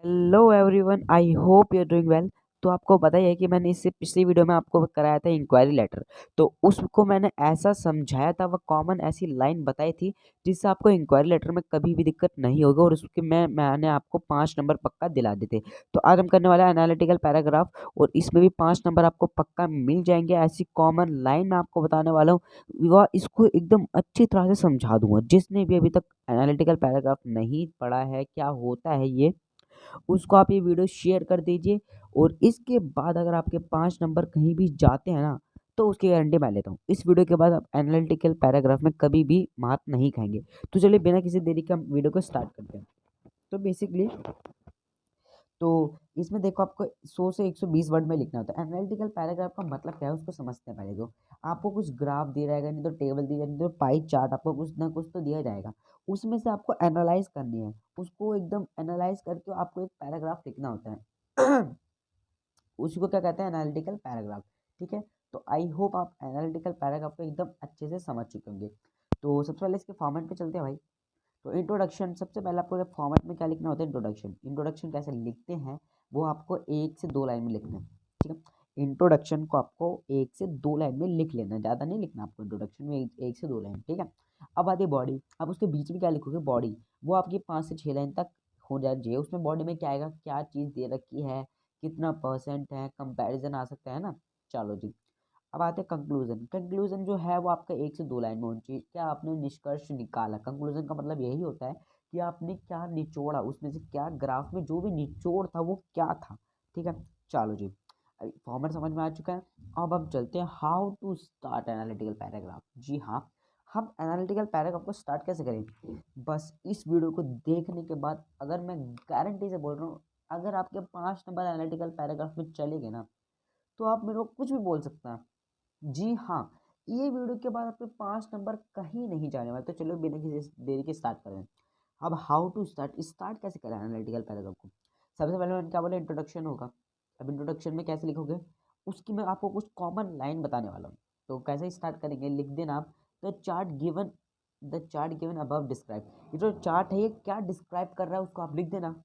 Hello everyone, I hope you are doing well. तो आपको पता ही है कि मैंने इससे पिछली वीडियो में आपको कराया था इंक्वायरी लेटर। तो उसको मैंने ऐसा समझाया था, वह कॉमन ऐसी लाइन बताई थी जिससे आपको इंक्वायरी लेटर में कभी भी दिक्कत नहीं होगी, और उसके मैंने आपको 5 नंबर पक्का दिला देते। तो आज हम करने वाले हैं एनालिटिकल पैराग्राफ, और इसमें भी 5 नंबर आपको पक्का मिल जाएंगे। ऐसी कॉमन लाइन मैं आपको बताने वाला हूँ, वह इसको एकदम अच्छी तरह से समझा दूंगा। जिसने भी अभी तक एनालिटिकल पैराग्राफ नहीं पढ़ा है, क्या होता है ये, उसको आप ये वीडियो शेयर कर दीजिए। और इसके बाद अगर आपके 5 नंबर कहीं भी जाते हैं ना, तो उसकी गारंटी मैं लेता हूँ। इस वीडियो के बाद आप एनालिटिकल पैराग्राफ में कभी भी मात नहीं खाएंगे। तो चलिए बिना किसी देरी के हम वीडियो को स्टार्ट करते हैं। तो बेसिकली तो इसमें देखो, आपको 100 से 120 वर्ड में लिखना होता है। एनालिटिकल पैराग्राफ का मतलब क्या है उसको समझते हैं पहले। तो आपको कुछ ग्राफ दिया जाएगा, नहीं तो टेबल दी जाएगी, नहीं तो पाई चार्ट, आपको कुछ ना कुछ तो दिया जाएगा। उसमें से आपको एनालाइज करनी है, उसको एकदम एनालाइज करके आपको एक पैराग्राफ लिखना होता है। उसी को क्या कहते हैं, एनालिटिकल पैराग्राफ। ठीक है। तो आई होप आप एनालिटिकल पैराग्राफ को एकदम अच्छे से समझ चुके होंगे। तो सबसे पहले इसके फॉर्मेट पे चलते हैं भाई। तो इंट्रोडक्शन, सबसे पहले आपको फॉर्मेट में क्या लिखना होता है, इंट्रोडक्शन। इंट्रोडक्शन कैसे लिखते हैं वो आपको 1 से 2 लाइन में लिखना है। ठीक है। इंट्रोडक्शन को आपको 1 से 2 लाइन में लिख लेना, ज़्यादा नहीं लिखना आपको। इंट्रोडक्शन में 1 से 2 लाइन, ठीक है। अब आती है बॉडी। अब उसके बीच में क्या लिखोगे, बॉडी। वो आपकी 5 से 6 लाइन तक हो जाए चाहिए। उसमें बॉडी में क्या आएगा, क्या चीज़ दे रखी है, कितना परसेंट है, कंपैरिजन आ सकता है ना। चलो जी। अब आते हैं कंक्लूजन। कंक्लूजन जो है वो आपका 1 से 2 लाइन में होनी चाहिए। क्या आपने निष्कर्ष निकाला, कंक्लूजन का मतलब यही होता है कि आपने क्या निचोड़ा, उसमें से क्या ग्राफ में जो भी निचोड़ था वो क्या था। ठीक है। चलो जी, अभी फॉर्मेट समझ में आ चुका है। अब हम चलते हैं how to start analytical paragraph. जी हाँ, हम एनालिटिकल पैराग्राफ को स्टार्ट कैसे करें। बस इस वीडियो को देखने के बाद, अगर मैं गारंटी से बोल रहा हूँ, अगर आपके 5 नंबर एनालिटिकल पैराग्राफ में चले गए ना, तो आप मेरे को कुछ भी बोल सकते हैं। जी हाँ, ये वीडियो के बाद आपके 5 नंबर कहीं नहीं जाने वाले। तो चलो बिना किसी देरी के स्टार्ट करें। अब हाउ टू स्टार्ट, स्टार्ट कैसे करें एनालिटिकल पैराग्राफ को। सबसे पहले मैंने क्या बोला, इंट्रोडक्शन होगा। अब इंट्रोडक्शन में कैसे लिखोगे, उसकी मैं आपको कुछ कॉमन लाइन बताने वाला हूँ। तो कैसे स्टार्ट करेंगे, लिख देना आप, the chart given above describe. ये जो चार्ट है ये क्या डिस्क्राइब कर रहा है उसको आप लिख देना।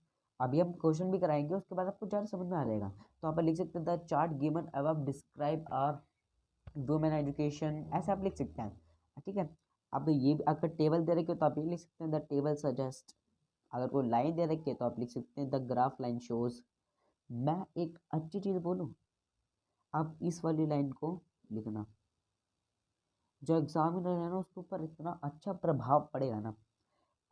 अभी हम क्वेश्चन भी कराएंगे, उसके बाद आपको ज़्यादा समझ में आ जाएगा। तो आप लिख सकते हैं the chart given above describe women education, ऐसे आप लिख सकते हैं। ठीक है। अब ये अगर टेबल दे रखे हो तो आप ये लिख सकते हैं द टेबल सजेस्ट। अगर कोई लाइन दे रखी है तो आप लिख सकते हैं द ग्राफ लाइन शोज। मैं एक अच्छी चीज़ बोलूँ, आप इस वाली लाइन को लिखना। जो एग्जामिनर है ना, उसके ऊपर इतना अच्छा प्रभाव पड़ेगा ना।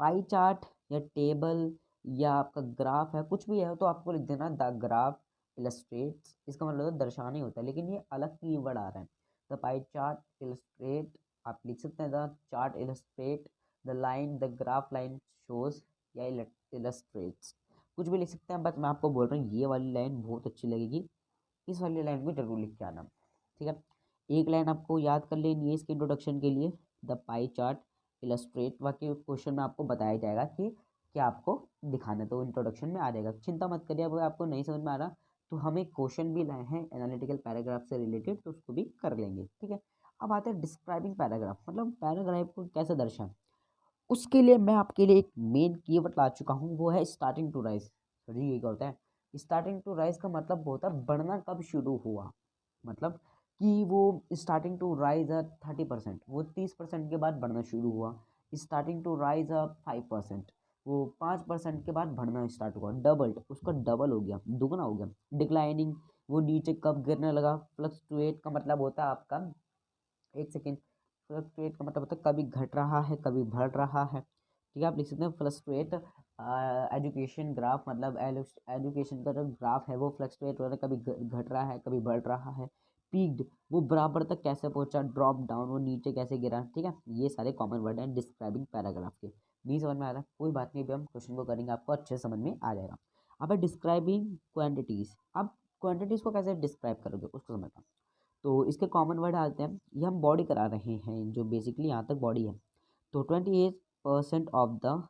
पाई चार्ट या टेबल या आपका ग्राफ है, कुछ भी है, तो आपको लिख देना द ग्राफ इलस्ट्रेट्स। इसका मतलब तो दर्शाना ही होता है, लेकिन ये अलग कीवर्ड आ रहा है। द पाई चार्ट इलस्ट्रेट, आप लिख सकते हैं the chart illustrate the line, the graph line shows, या इलस्ट्रेट्स, कुछ भी लिख सकते हैं। बस मैं आपको बोल रहा हूँ ये वाली लाइन बहुत अच्छी लगेगी, इस वाली लाइन को जरूर लिख के आना। ठीक है। एक लाइन आपको याद कर लेनी है इसके इंट्रोडक्शन के लिए, द पाई चार्ट इलस्ट्रेट। बाकी क्वेश्चन में आपको बताया जाएगा कि क्या आपको दिखाना है, तो इंट्रोडक्शन में आ जाएगा। चिंता मत करिए, अगर आपको नहीं समझ में आ रहा तो हमें क्वेश्चन भी लाए हैं एनालिटिकल पैराग्राफ से रिलेटेड, तो उसको भी कर लेंगे। ठीक है। अब आते हैं डिस्क्राइबिंग पैराग्राफ, मतलब पैराग्राफ को कैसे दर्शाएं। उसके लिए मैं आपके लिए एक मेन कीवर्ड ला चुका हूँ, वो है स्टार्टिंग टू राइज। सॉरी, ये क्या होता है, स्टार्टिंग टू राइज का मतलब होता है बढ़ना कब शुरू हुआ। मतलब कि वो स्टार्टिंग टू राइज अ 30%, वो 30% के बाद बढ़ना शुरू हुआ। स्टार्टिंग टू राइज अ 5%, वो 5% के बाद बढ़ना स्टार्ट हुआ। डबल्ड, उसका डबल हो गया, दुगना हो गया। डिक्लाइनिंग, वो नीचे कब गिरने लगा। फ्लक्चुएट का मतलब होता है आपका, एक सेकेंड, फ्लक्चुएट का मतलब होता है कभी घट रहा है कभी बढ़ रहा है। ठीक है। आप लिख सकते हैं फ्लक्चुएट एजुकेशन ग्राफ, मतलब एजुकेशन का जो ग्राफ है वो फ्लक्चुएट हो रहा है, कभी घट रहा है कभी बढ़ रहा है। पीक्ड, वो बराबर तक कैसे पहुंचा। ड्रॉप डाउन, वो नीचे कैसे गिरा। ठीक है। ये सारे कॉमन वर्ड हैं डिस्क्राइबिंग पैराग्राफ के। नहीं समझ में आ रहा है, कोई बात नहीं, अभी हम क्वेश्चन को करेंगे, आपको अच्छे से समझ में आ जाएगा। अब है डिस्क्राइबिंग क्वांटिटीज। अब क्वांटिटीज को कैसे डिस्क्राइब करोगे उसको समझना। तो इसके कॉमन वर्ड आते हैं, ये हम बॉडी करा रहे हैं, जो बेसिकली यहाँ तक बॉडी है। तो 28% ऑफ द,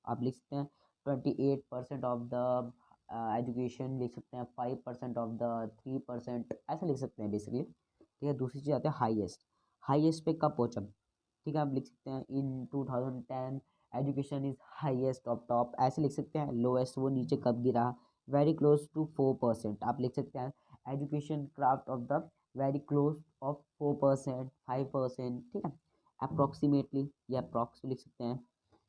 आप लिख सकते हैं 28% ऑफ द एजुकेशन, लिख सकते हैं 5% ऑफ द 3%, ऐसा लिख सकते हैं बेसिकली। ठीक है। दूसरी चीज़ आती है हाईएस्ट। हाईएस्ट पे कब पहुँचा। ठीक है। आप लिख सकते हैं इन 2010 education is highest of top ऐसे लिख सकते हैं, लोएस्ट वो नीचे कब गिरा, वेरी क्लोज टू 4%, आप लिख सकते हैं education craft of the very close of 4%, 5%, ठीक है। अप्रोक्सीमेटली या अप्रॉक्स भी लिख सकते हैं,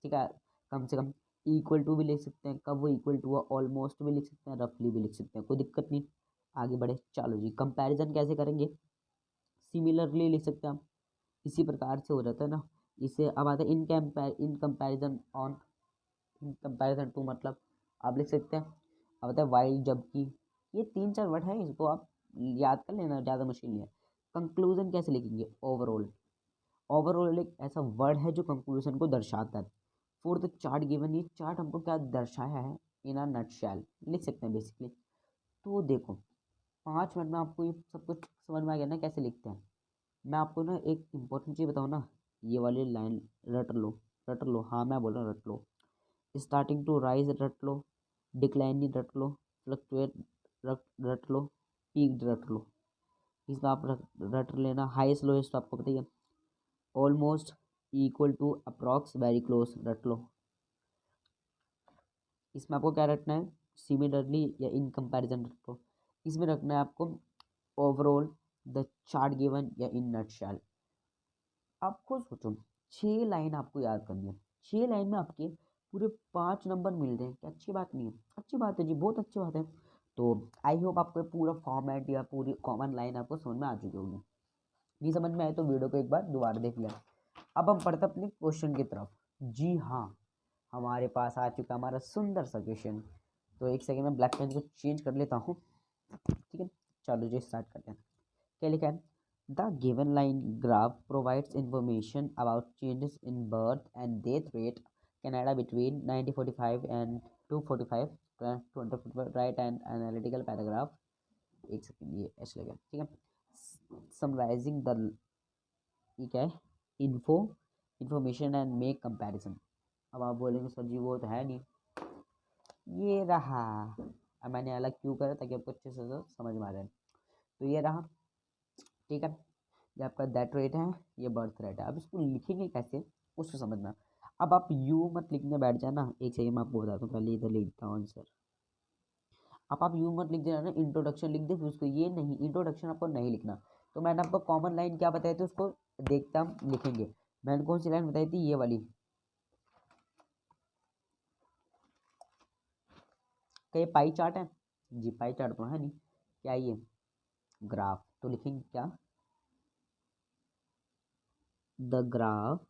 ठीक है, कम से कम। इक्वल टू भी लिख सकते हैं, कब वो इक्वल टू हुआ, ऑलमोस्ट भी लिख सकते हैं, रफली भी लिख सकते हैं, कोई दिक्कत नहीं। आगे बढ़े, चलो जी, कंपैरिजन कैसे करेंगे, सिमिलरली लिख सकते हैं हम, इसी प्रकार से हो जाता है ना। इसे अब आता है in comparison on, in comparison to, मतलब आप लिख सकते हैं। अब आता है वाइल, जबकि, ये 3-4 वर्ड है, इसको आप याद कर लेना, ज़्यादा मुश्किल नहीं है। कंक्लूजन कैसे लिखेंगे, ओवरऑल। ओवरऑल एक ऐसा वर्ड है जो कंक्लूजन को दर्शाता है। फॉर द चार्ट गिवन, ये चार्ट हमको क्या दर्शाया है, इन अ नटशेल लिख सकते हैं बेसिकली। तो देखो 5 मिनट में आपको ये सब कुछ समझ में आ गया ना कैसे लिखते हैं। मैं आपको ना एक इम्पोर्टेंट चीज़ बताऊँ ना, ये वाली लाइन रट लो, रट लो, हाँ मैं बोल रहा हूँ रट लो। स्टार्टिंग टू राइज रट लो, डिक्लाइनिंग रट लो, फ्लक्चुएट रट लो, पीक रट लो। इसका आप रट लेना, हाईएस्ट लोएस्ट आपको बताइए, almost, equal to, approx, very close रट लो। इसमें आपको क्या रखना है, सिमिलरली या इन कंपैरिजन रट लो। इसमें रखना है आपको ओवरऑल, द चार्ट गिवन या इन नटशेल। आप खुद सोचो, 6 लाइन आपको याद करनी है, 6 लाइन में आपके पूरे 5 नंबर मिल रहे हैं, क्या अच्छी बात नहीं है, अच्छी बात है जी, बहुत अच्छी बात है। तो आई होप आपको पूरा फॉर्मेट या पूरी कॉमन लाइन आपको समझ में आ चुकी होगी। नहीं समझ में आए तो वीडियो को एक बार दोबारा देख लें। अब हम पढ़ते अपने क्वेश्चन की तरफ। जी हाँ, हमारे पास आ चुका हमारा सुंदर सा क्वेश्चन। तो एक सेकेंड में ब्लैक पेन को चेंज कर लेता हूँ, ठीक है। चलो जी स्टार्ट करते हैं। क्या लिखा है, the given line graph provides information about changes in birth and death rate Canada between 1945 and 245, 245 right and analytical paragraph. एक सेकेंड, ये ऐसे लगा, ठीक है। समराइजिंग द, ये क्या है, info, information and make comparison. अब आप बोलेंगे सर जी वो तो है नहीं, ये रहा। अब मैंने अलग क्यों करा ताकि आपको अच्छे से समझ में आ जाए। तो ये रहा, ठीक है, ये आपका डेथ रेट है, ये बर्थ रेट है। अब इसको लिखेंगे कैसे, उसको समझना। अब आप यू मत लिखने बैठ जाना, एक सेकेंड मैं आपको बताता हूँ, पहले इधर लिखता हूँ आंसर। अब आप यू मत लिख देना ना, इंट्रोडक्शन लिख दे फिर उसको, ये नहीं, इंट्रोडक्शन आपको नहीं लिखना। तो मैंने आपको कॉमन लाइन क्या बताई थी उसको देखता हम लिखेंगे। मैंने कौन सी लाइन बताई थी, ये वाली। क्या ये पाई चार्ट है जी, पाई चार्ट तो है नहीं, क्या ये ग्राफ, तो लिखेंगे क्या, द ग्राफ,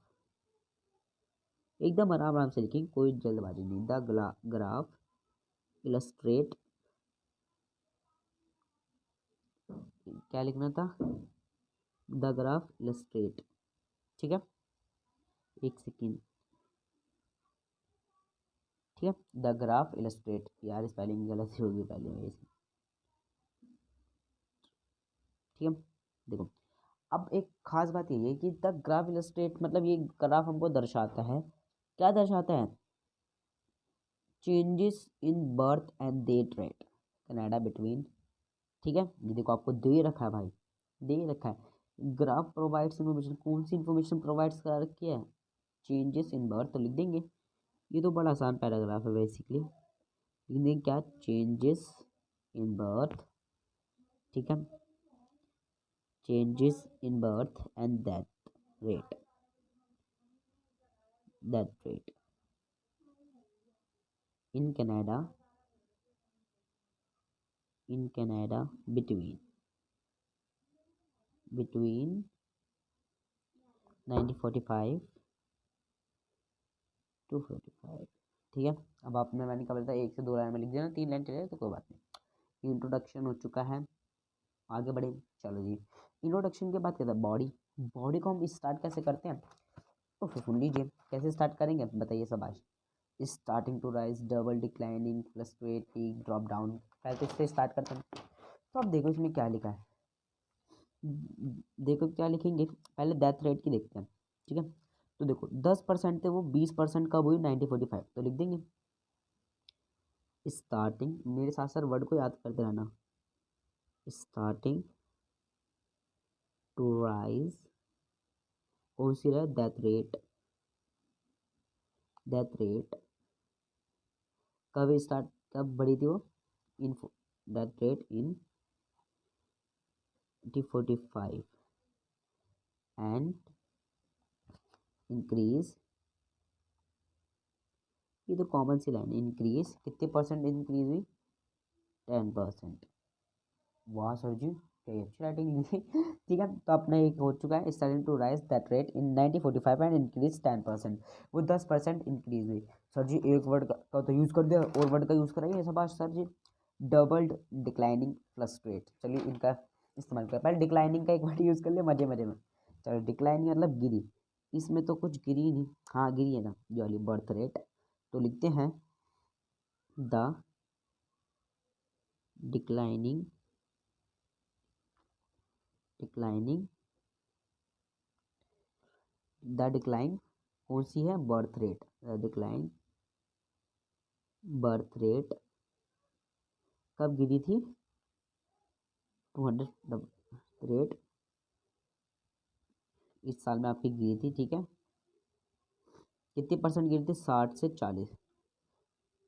एकदम आराम आराम से लिखेंगे, कोई जल्दबाजी नहीं। द ग्राफ इलस्ट्रेट, क्या लिखना था, द ग्राफ इलस्ट्रेट, ठीक है। एक सेकेंड, ठीक है, द ग्राफ इलस्ट्रेट, यार स्पेलिंग गलत होगी पहले में इसमें, ठीक है। देखो अब एक खास बात ये है कि द ग्राफ इलस्ट्रेट मतलब ये ग्राफ हमको दर्शाता है, क्या दर्शाता है, changes in birth and death rate Canada between, ठीक है। ये देखो आपको दे रखा है भाई, दे रखा है, ग्राफ प्रोवाइड्स इन्फॉर्मेशन, कौन सी इन्फॉर्मेशन प्रोवाइड्स कर रखी है, चेंजेस इन बर्थ, तो लिख देंगे। ये तो बड़ा आसान पैराग्राफ है बेसिकली, लिख देंगे क्या, चेंजेस इन बर्थ, ठीक है, changes in birth and rate death rate in Canada, in Canada between 1945 to 45, ठीक है। अब आपने, मैंने कहा था 1 से 2 लाइन में लिख दिया ना, 3 लाइन चले तो कोई बात नहीं। इंट्रोडक्शन हो चुका है, आगे बढ़े, चलो जी। इंट्रोडक्शन के बाद कहता है बॉडी, बॉडी को हम स्टार्ट कैसे करते हैं, तो फिर सुन लीजिए कैसे स्टार्ट करेंगे, बताइए सब आज। Starting to rise, double, declining, fluctuate, peak, drop down, पहले तो इससे स्टार्ट करते हैं। तो अब देखो इसमें क्या लिखा है, देखो क्या लिखेंगे, पहले डेथ रेट की देखते हैं, ठीक है। तो देखो 10% थे वो, 20% कब हुई, 1945, तो लिख देंगे स्टार्टिंग, मेरे साथ साथ वर्ड को याद करते रहना, स्टार्टिंग टू राइज, कौन सी रहा, डेथ रेट, डेथ रेट कब बढ़ी थी वो, in death rate in 1945 and increase, ये तो कॉमन सी लाइन है, इंक्रीज कितने परसेंट इंक्रीज हुई, 10%। वाह सर जी, क्या अच्छी राइटिंग लिखी। ठीक है, तो अपना एक हो चुका है, starting to rise that rate in 1945 and increase 10%, वो 10% इंक्रीज हुई। सर जी एक वर्ड का तो यूज़ कर दिया और वर्ड का यूज़ कराइए ऐसा बात सर जी, डबल्ड डिक्लाइनिंग फ्लक्चुएट। चलिए इनका इस्तेमाल कर, पहले डिक्लाइनिंग का एक वर्ड यूज़ कर लिया मजे मजे में। चलो डिक्लाइनिंग मतलब गिरी, इसमें तो कुछ गिरी नहीं, हाँ गिरी है ना ये वाली बर्थ रेट, तो लिखते हैं the declining declining the decline कौन सी है, birth rate, the decline birth rate कब गिरी थी, 200 रेट इस साल में आपकी गिरी थी। ठीक है, कितनी परसेंट गिरी थी, 60 से 40,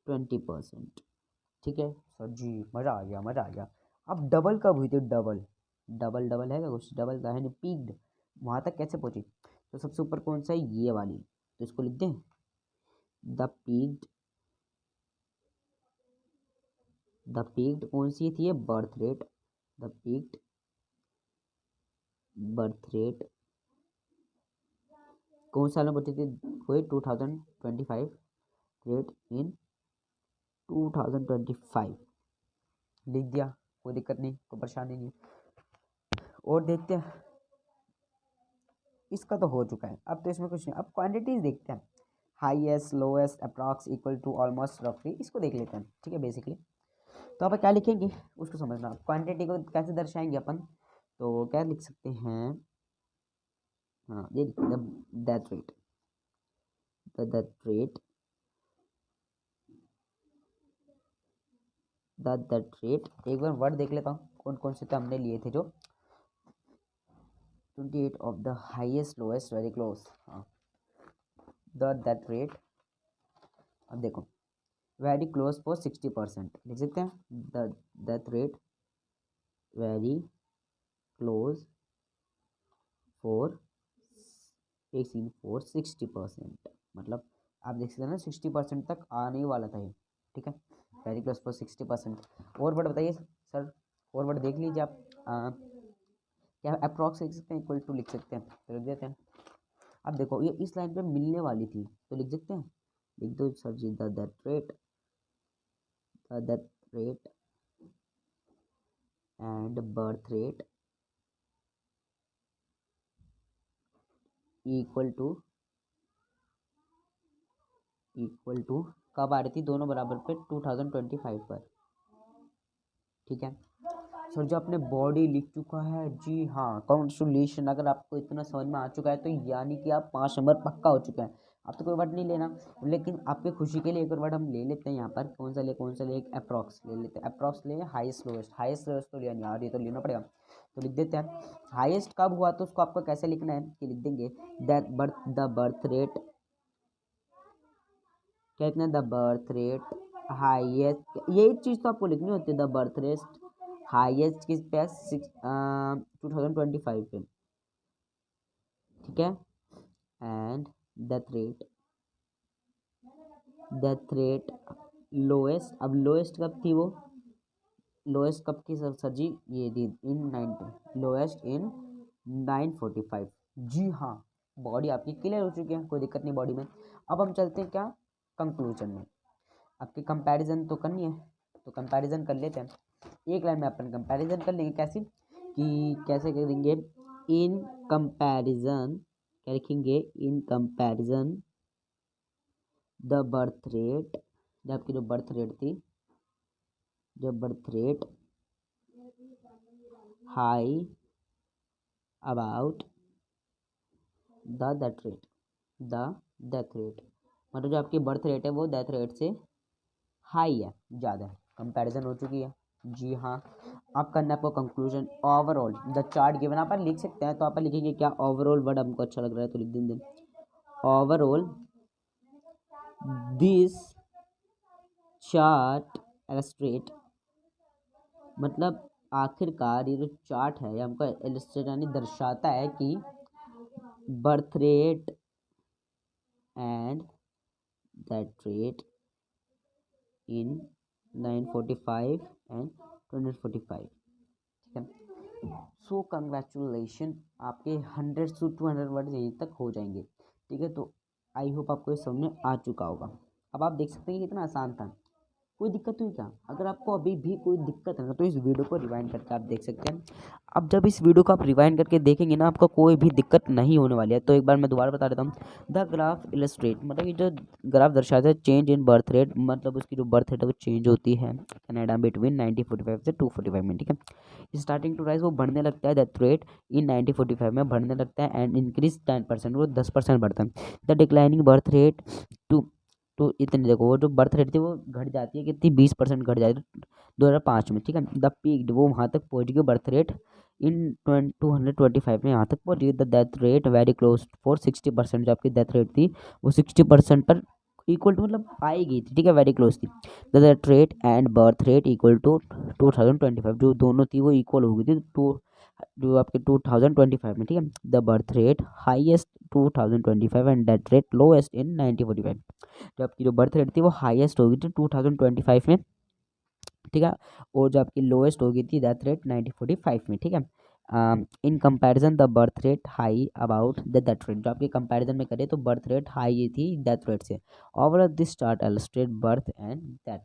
20%। ठीक है सर जी, मज़ा आ गया मज़ा आ गया। अब डबल कब हुई थी, डबल डबल डबल है क्या कुछ, डबल का है नहीं, पीक्ड वहाँ तक कैसे पहुँची, तो सबसे ऊपर कौन सा है, ये वाली, तो इसको लिख दें द पीक्ड कौन सी थी, birth rate, the peaked birth rate कौन साल में पहुंची थी, हुई 2025, रेट इन 2025 लिख दिया, कोई दिक्कत नहीं, कोई परेशानी नहीं। और देखते हैं, इसका तो हो चुका है, अब तो इसमें कुछ नहीं, अब क्वांटिटीज देखते हैं, highest lowest approx equal to almost रफली, इसको देख लेते हैं। ठीक है, बेसिकली तो आप क्या लिखेंगे उसको समझना, क्वांटिटी को कैसे दर्शाएंगे अपन, तो क्या लिख सकते हैं, हाँ ये death rate, the death rate that rate, एक बार वर्ड देख लेता हूँ कौन कौन से तो हमने लिए थे, जो 28 of the highest lowest very close, हाँ द दैट रेट, अब देखो वेरी क्लोज फॉर 60% लिख सकते हैं, the that rate very close for एक सीन फॉर 60%, मतलब आप देख सकते हैं ना 60% तक आने ही वाला था ये। ठीक है, वेरी क्लोज फॉर 60%। और वर्ड बताइए सर, और वर्ड देख लीजिए आप, क्या अप्रॉक्स लिख सकते हैं, इक्वल टू लिख सकते हैं, तो लिख देते हैं। अब देखो ये इस लाइन पे मिलने वाली थी, तो लिख सकते हैं, लिख दो sir ji the that rate and birth rate equal to कब आ रही थी, दोनों बराबर पे 2025 पर। ठीक है सर जो आपने बॉडी लिख चुका है जी, हाँ कॉन्ग्रेचुलेशन, अगर आपको इतना समझ में आ चुका है तो यानी कि आप 5 नंबर पक्का हो चुके हैं। अब तो कोई वर्ड नहीं लेना, लेकिन आपके खुशी के लिए एक और वर्ड हम ले लेते हैं यहाँ पर, कौन सा ले, एक अप्रॉक्स ले लेते हैं, अप्रॉक्स ले, हाईएस्ट लोएस्ट तो लिया नहीं यार, ये तो लेना पड़ेगा, तो लिख देते हैं हाईएस्ट कब हुआ, तो उसको आपको कैसे लिखना है कि लिख देंगे द बर्थ रेट, क्या लिखना है, द बर्थ रेट हाईएस्ट, यही चीज़ तो आपको लिखनी होती है, द बर्थ रेट हाईएस्ट किस पे, 2025 पे। ठीक है, एंड डेथ रेट लोएस्ट, अब लोएस्ट कब थी वो, लोएस्ट कब की सर जी, ये थी इन 90, लोएस्ट इन 945। जी हाँ, बॉडी आपकी क्लियर हो चुकी है, कोई दिक्कत नहीं बॉडी में। अब हम चलते हैं क्या, कंक्लूजन में, आपकी कंपैरिजन तो करनी है, तो कंपैरिजन कर लेते हैं, एक लाइन में अपन कंपैरिजन कर लेंगे, कैसे कि कैसे करेंगे, इन कंपैरिजन क्या लिखेंगे, in comparison the birth rate, जो आपकी जो बर्थ रेट थी, जो birth rate high about the death rate, मतलब जो आपकी बर्थ रेट है वो डेथ रेट से हाई है, ज़्यादा है, कंपैरिजन हो चुकी है। जी हाँ, आप करना है आपको conclusion, overall the chart given, आप लिख सकते हैं, तो आप लिखेंगे क्या, ओवरऑल वर्ड हमको अच्छा लग रहा है तो लिख देंगे ओवरऑल दिस चार्ट इलस्ट्रेट, मतलब आखिरकार ये जो चार्ट है ये हमको इलस्ट्रेट यानी दर्शाता है कि birth rate and death rate in 945 and 2045, ठीक है। सो कंग्रेचुलेशन, आपके 100 to 200 वर्ड यहीं तक हो जाएंगे, ठीक है। तो आई होप आपको ये समझ में आ चुका होगा। अब आप देख सकते हैं कितना आसान था, कोई दिक्कत हुई क्या? अगर आपको अभी भी कोई दिक्कत है ना तो इस वीडियो को रिवाइंड करके आप देख सकते हैं। अब जब इस वीडियो को आप रिवाइंड करके देखेंगे ना आपको कोई भी दिक्कत नहीं होने वाली है। तो एक बार मैं दोबारा बता देता हूँ, द ग्राफ इलस्ट्रेट, मतलब ये जो ग्राफ दर्शाता है चेंज इन बर्थ रेट, मतलब उसकी जो बर्थ रेट है वो चेंज होती है कनाडा बिटवीन 1945 से 245 में, ठीक है। स्टार्टिंग टू राइज, वो बढ़ने लगता है, डेथ रेट इन 1945 में बढ़ने लगता है एंड इंक्रीज 10%, वो 10% बढ़ता है। The declining birth rate to, तो इतनी देखो वो जो बर्थ रेट थी वो घट जाती है कितनी, 20% घट जाती है 2005 में, ठीक है। द पीक, वो वहाँ तक पहुँच गई बर्थ रेट इन 225 में, यहाँ तक पहुँच गई। The death rate very close for 60%, जो आपकी डेथ रेट थी वो 60% पर इक्वल टू, मतलब आई गई थी, ठीक है, वेरी क्लोज थी। The death rate and birth rate equal to 2025, जो दोनों थी वो इक्वल हो गई थी जो आपके 2025 में, ठीक है। The birth rate highest 2025 and death rate lowest in 1945, जो आपकी जो बर्थ रेट थी वो हाईएस्ट हो गई थी 2025 में, ठीक है। और जो आपकी लोएस्ट हो गई थी डेथ रेट 1945 में, ठीक है। In comparison the birth rate high about the death rate, जो आपके कंपैरिजन में करें तो बर्थ रेट हाई थी डेथ रेट से। Overall this chart illustrate birth and death,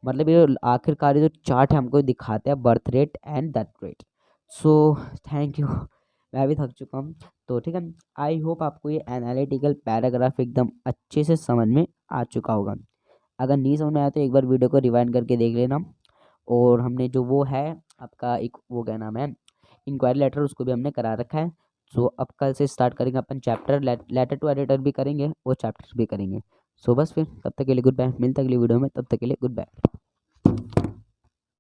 मतलब ये आखिरकार जो चार्ट है हमको दिखाते हैं birth rate and death rate. So thank you, मैं भी थक चुका हूँ। तो ठीक है, आई होप आपको ये एनालिटिकल पैराग्राफ एकदम अच्छे से समझ में आ चुका होगा। अगर नहीं समझ में आया तो एक बार वीडियो को रिवाइंड करके देख लेना। और हमने जो वो है आपका एक, वो क्या नाम है, इंक्वायरी लेटर, उसको भी हमने करा रखा है। सो अब कल से स्टार्ट करेंगे अपन चैप्टर, लेटर टू एडिटर भी करेंगे और चैप्टर भी करेंगे। सो बस फिर तब तक के लिए गुड बाय, मिलते अगली वीडियो में, तब तक के लिए गुड बाय।